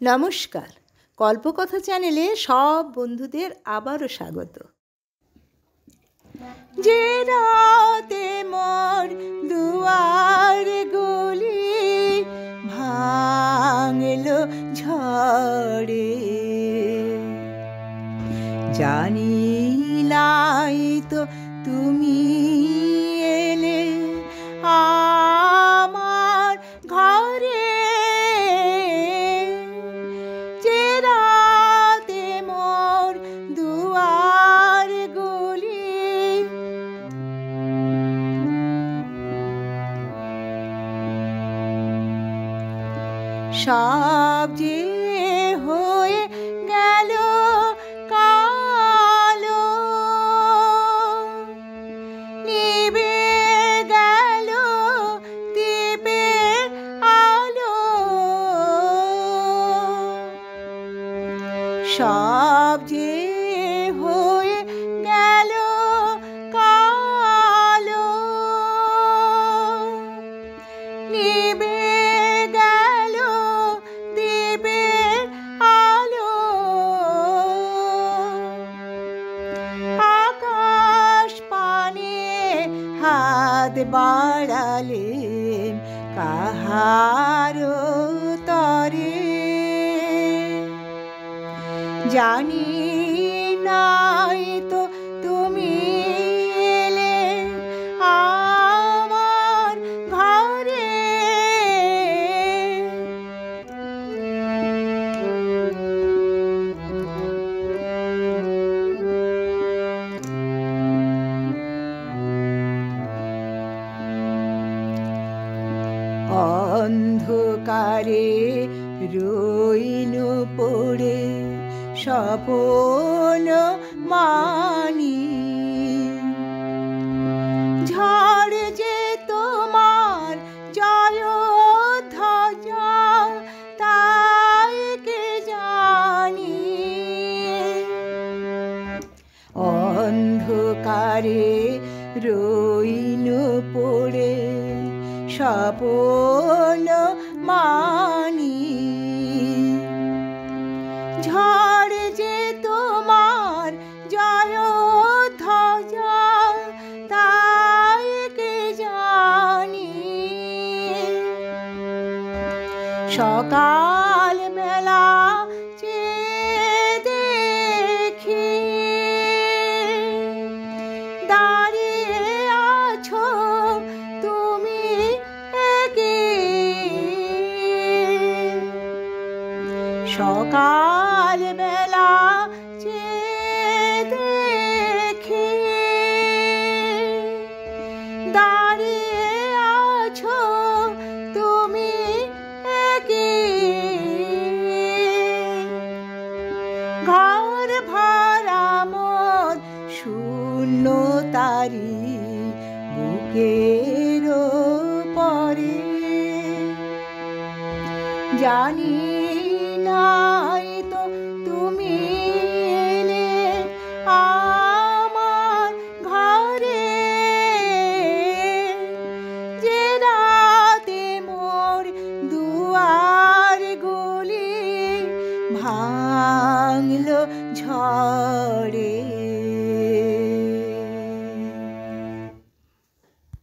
নমস্কার, কল্পকথা চ্যানেলে সব বন্ধুদের আবারও স্বাগত। যে রাতে মোর দুয়ার গলি ভাঙলো ঝড়ে, জানি নাই তো তুমি এলে আমার ঘরে। যে রাতে মোর দুয়ার গলি সব যে হয়ে গেল কালো, নিভে গেল দ্বীপের আলো। সব যে হয়ে গেল কালো, নিভে গেল দ্বীপের আলো। আকাশ পানে হাত বাড়ালেন কাহারো তরে, জানি নাই তো তুমি এলে আমার ঘরে। অন্ধকারে রইল পড়ে স্বপন মানি, ঝড় যে তোমার জয় ধ্বজা তাই কে জানি। অন্ধকারে রইল পড়ে স্বপন মানি, ঝড় যে তোমার জয় ধ্বজা তাই কে জানি। সকাল বেলা চেয়ে দেখি দাঁড়িয়ে আছো তুমি একে। সকাল বেলা চেয়ে দেখি দাঁড়িয়ে আছো তুমি একে। ঘর ভরা মন শূন্য তারি বুকের পরে, জানি নাই তো তুমি এলে আমার ঘরে। যে রাতে মোর দুয়ার গলি ভাঙলো ঝড়ে।